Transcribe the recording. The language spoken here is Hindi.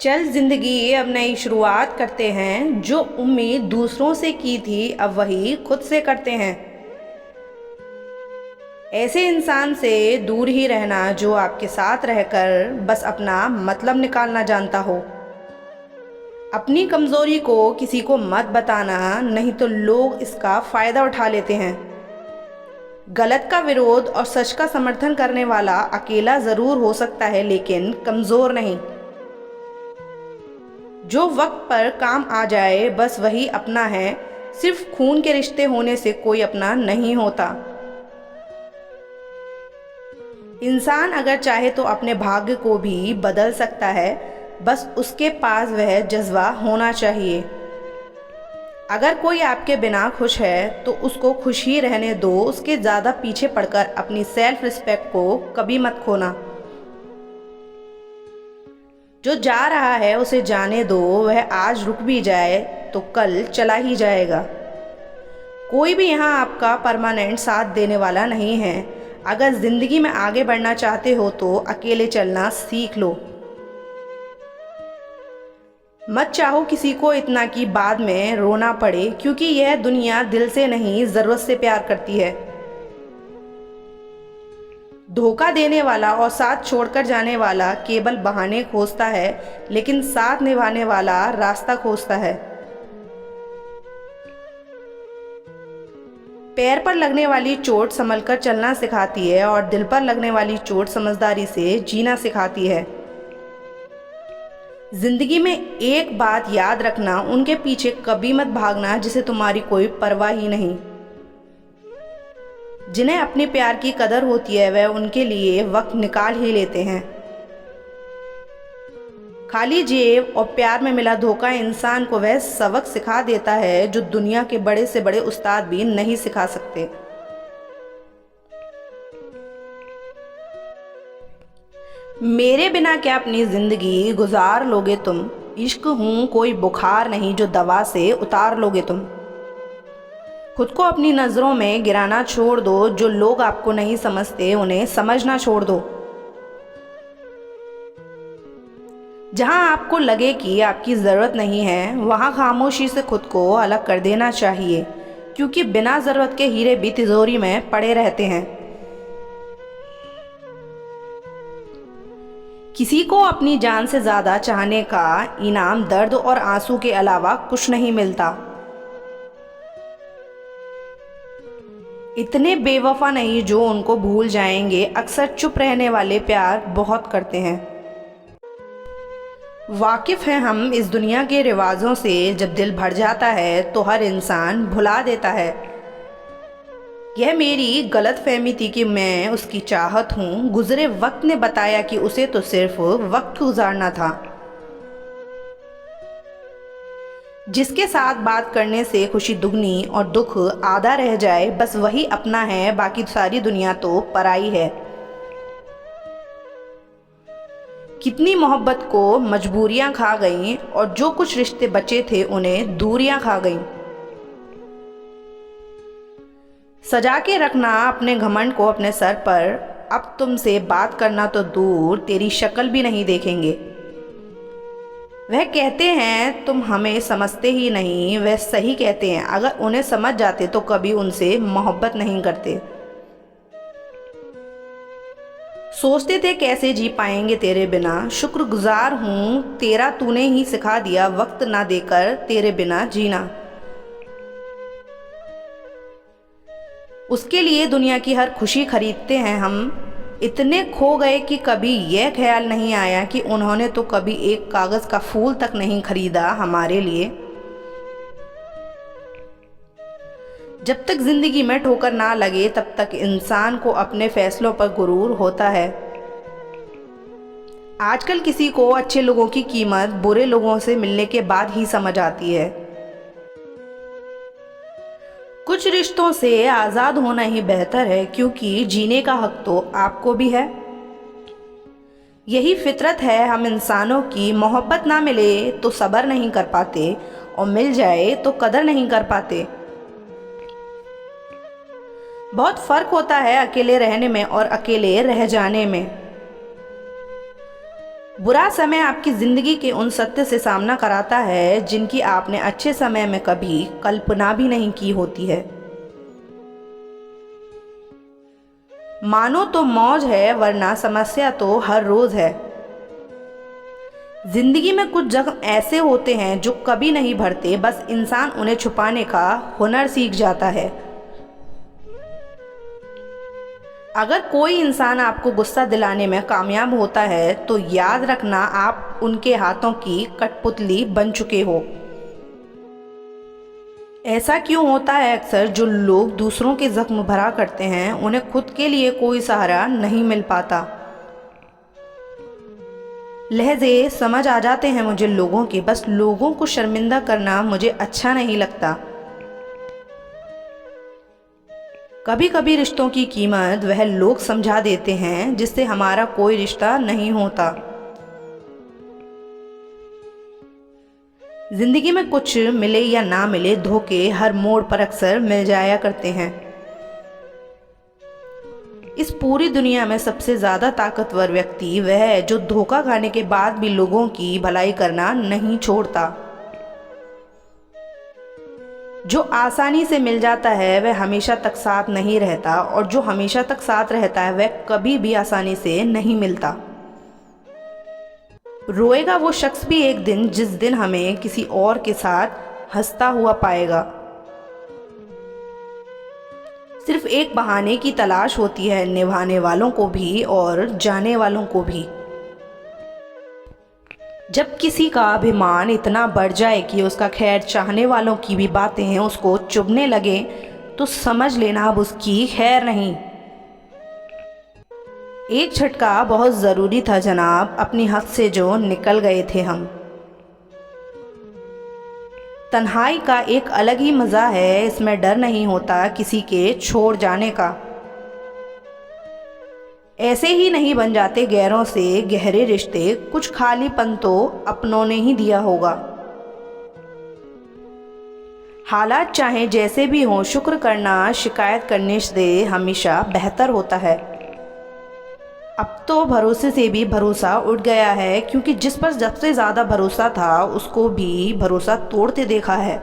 चल जिंदगी अब नई शुरुआत करते हैं। जो उम्मीद दूसरों से की थी अब वही खुद से करते हैं। ऐसे इंसान से दूर ही रहना जो आपके साथ रहकर बस अपना मतलब निकालना जानता हो। अपनी कमज़ोरी को किसी को मत बताना, नहीं तो लोग इसका फ़ायदा उठा लेते हैं। गलत का विरोध और सच का समर्थन करने वाला अकेला ज़रूर हो सकता है, लेकिन कमज़ोर नहीं। जो वक्त पर काम आ जाए बस वही अपना है। सिर्फ खून के रिश्ते होने से कोई अपना नहीं होता। इंसान अगर चाहे तो अपने भाग्य को भी बदल सकता है, बस उसके पास वह जज्बा होना चाहिए। अगर कोई आपके बिना खुश है तो उसको खुश ही रहने दो। उसके ज़्यादा पीछे पड़कर अपनी सेल्फ रिस्पेक्ट को कभी मत खोना। जो जा रहा है उसे जाने दो। वह आज रुक भी जाए तो कल चला ही जाएगा। कोई भी यहाँ आपका परमानेंट साथ देने वाला नहीं है। अगर ज़िंदगी में आगे बढ़ना चाहते हो तो अकेले चलना सीख लो। मत चाहो किसी को इतना कि बाद में रोना पड़े, क्योंकि यह दुनिया दिल से नहीं ज़रूरत से प्यार करती है। धोखा देने वाला और साथ छोड़कर जाने वाला केवल बहाने खोजता है, लेकिन साथ निभाने वाला रास्ता खोजता है। पैर पर लगने वाली चोट संभलकर चलना सिखाती है और दिल पर लगने वाली चोट समझदारी से जीना सिखाती है। जिंदगी में एक बात याद रखना, उनके पीछे कभी मत भागना जिसे तुम्हारी कोई परवाह ही नहीं। जिन्हें अपने प्यार की कदर होती है वह उनके लिए वक्त निकाल ही लेते हैं। खाली जेब और प्यार में मिला धोखा इंसान को वह सबक सिखा देता है जो दुनिया के बड़े से बड़े उस्ताद भी नहीं सिखा सकते। मेरे बिना क्या अपनी जिंदगी गुजार लोगे तुम। इश्क हूँ कोई बुखार नहीं जो दवा से उतार लोगे तुम। खुद को अपनी नज़रों में गिराना छोड़ दो। जो लोग आपको नहीं समझते उन्हें समझना छोड़ दो। जहां आपको लगे कि आपकी ज़रूरत नहीं है वहां खामोशी से खुद को अलग कर देना चाहिए, क्योंकि बिना ज़रूरत के हीरे भी तिजोरी में पड़े रहते हैं। किसी को अपनी जान से ज़्यादा चाहने का इनाम दर्द और आंसू के अलावा कुछ नहीं मिलता। इतने बेवफा नहीं जो उनको भूल जाएंगे। अक्सर चुप रहने वाले प्यार बहुत करते हैं। वाकिफ हैं हम इस दुनिया के रिवाजों से। जब दिल भर जाता है तो हर इंसान भुला देता है। यह मेरी गलत फहमी थी कि मैं उसकी चाहत हूँ। गुजरे वक्त ने बताया कि उसे तो सिर्फ वक्त गुजारना था। जिसके साथ बात करने से खुशी दुगनी और दुख आधा रह जाए, बस वही अपना है, बाकी सारी दुनिया तो पराई है। कितनी मोहब्बत को मजबूरियां खा गईं और जो कुछ रिश्ते बचे थे उन्हें दूरियां खा गईं। सजा के रखना अपने घमंड को अपने सर पर। अब तुमसे बात करना तो दूर, तेरी शक्ल भी नहीं देखेंगे। वह कहते हैं तुम हमें समझते ही नहीं। वह सही कहते हैं। अगर उन्हें समझ जाते तो कभी उनसे मोहब्बत नहीं करते। सोचते थे कैसे जी पाएंगे तेरे बिना। शुक्रगुजार हूँ तेरा, तूने ही सिखा दिया वक्त ना देकर तेरे बिना जीना। उसके लिए दुनिया की हर खुशी खरीदते हैं हम। इतने खो गए कि कभी यह ख्याल नहीं आया कि उन्होंने तो कभी एक कागज़ का फूल तक नहीं खरीदा हमारे लिए। जब तक जिंदगी में ठोकर ना लगे तब तक इंसान को अपने फैसलों पर गुरूर होता है। आजकल किसी को अच्छे लोगों की कीमत बुरे लोगों से मिलने के बाद ही समझ आती है। कुछ रिश्तों से आज़ाद होना ही बेहतर है, क्योंकि जीने का हक तो आपको भी है। यही फितरत है हम इंसानों की। मोहब्बत ना मिले तो सब्र नहीं कर पाते, और मिल जाए तो कदर नहीं कर पाते। बहुत फ़र्क होता है अकेले रहने में और अकेले रह जाने में। बुरा समय आपकी ज़िंदगी के उन सत्य से सामना कराता है जिनकी आपने अच्छे समय में कभी कल्पना भी नहीं की होती है। मानो तो मौज है, वरना समस्या तो हर रोज़ है। जिंदगी में कुछ जख्म ऐसे होते हैं जो कभी नहीं भरते, बस इंसान उन्हें छुपाने का हुनर सीख जाता है। अगर कोई इंसान आपको गुस्सा दिलाने में कामयाब होता है तो याद रखना आप उनके हाथों की कठपुतली बन चुके हो। ऐसा क्यों होता है अक्सर जो लोग दूसरों के जख्म भरा करते हैं उन्हें खुद के लिए कोई सहारा नहीं मिल पाता। लहजे समझ आ जाते हैं मुझे लोगों के, बस लोगों को शर्मिंदा करना मुझे अच्छा नहीं लगता। कभी कभी रिश्तों की कीमत वह लोग समझा देते हैं जिससे हमारा कोई रिश्ता नहीं होता। जिंदगी में कुछ मिले या ना मिले, धोखे हर मोड़ पर अक्सर मिल जाया करते हैं। इस पूरी दुनिया में सबसे ज़्यादा ताकतवर व्यक्ति वह है जो धोखा खाने के बाद भी लोगों की भलाई करना नहीं छोड़ता। जो आसानी से मिल जाता है वह हमेशा तक साथ नहीं रहता, और जो हमेशा तक साथ रहता है वह कभी भी आसानी से नहीं मिलता। रोएगा वो शख्स भी एक दिन जिस दिन हमें किसी और के साथ हंसता हुआ पाएगा। सिर्फ एक बहाने की तलाश होती है निभाने वालों को भी और जाने वालों को भी। जब किसी का अभिमान इतना बढ़ जाए कि उसका खैर चाहने वालों की भी बातें उसको चुभने लगे तो समझ लेना अब उसकी खैर नहीं। एक झटका बहुत ज़रूरी था जनाब, अपनी हद से जो निकल गए थे हम। तन्हाई का एक अलग ही मज़ा है, इसमें डर नहीं होता किसी के छोड़ जाने का। ऐसे ही नहीं बन जाते गैरों से गहरे रिश्ते, कुछ खालीपन तो अपनों ने ही दिया होगा। हालात चाहे जैसे भी हों, शुक्र करना शिकायत करने से हमेशा बेहतर होता है। अब तो भरोसे से भी भरोसा उठ गया है, क्योंकि जिस पर सबसे ज़्यादा भरोसा था उसको भी भरोसा तोड़ते देखा है।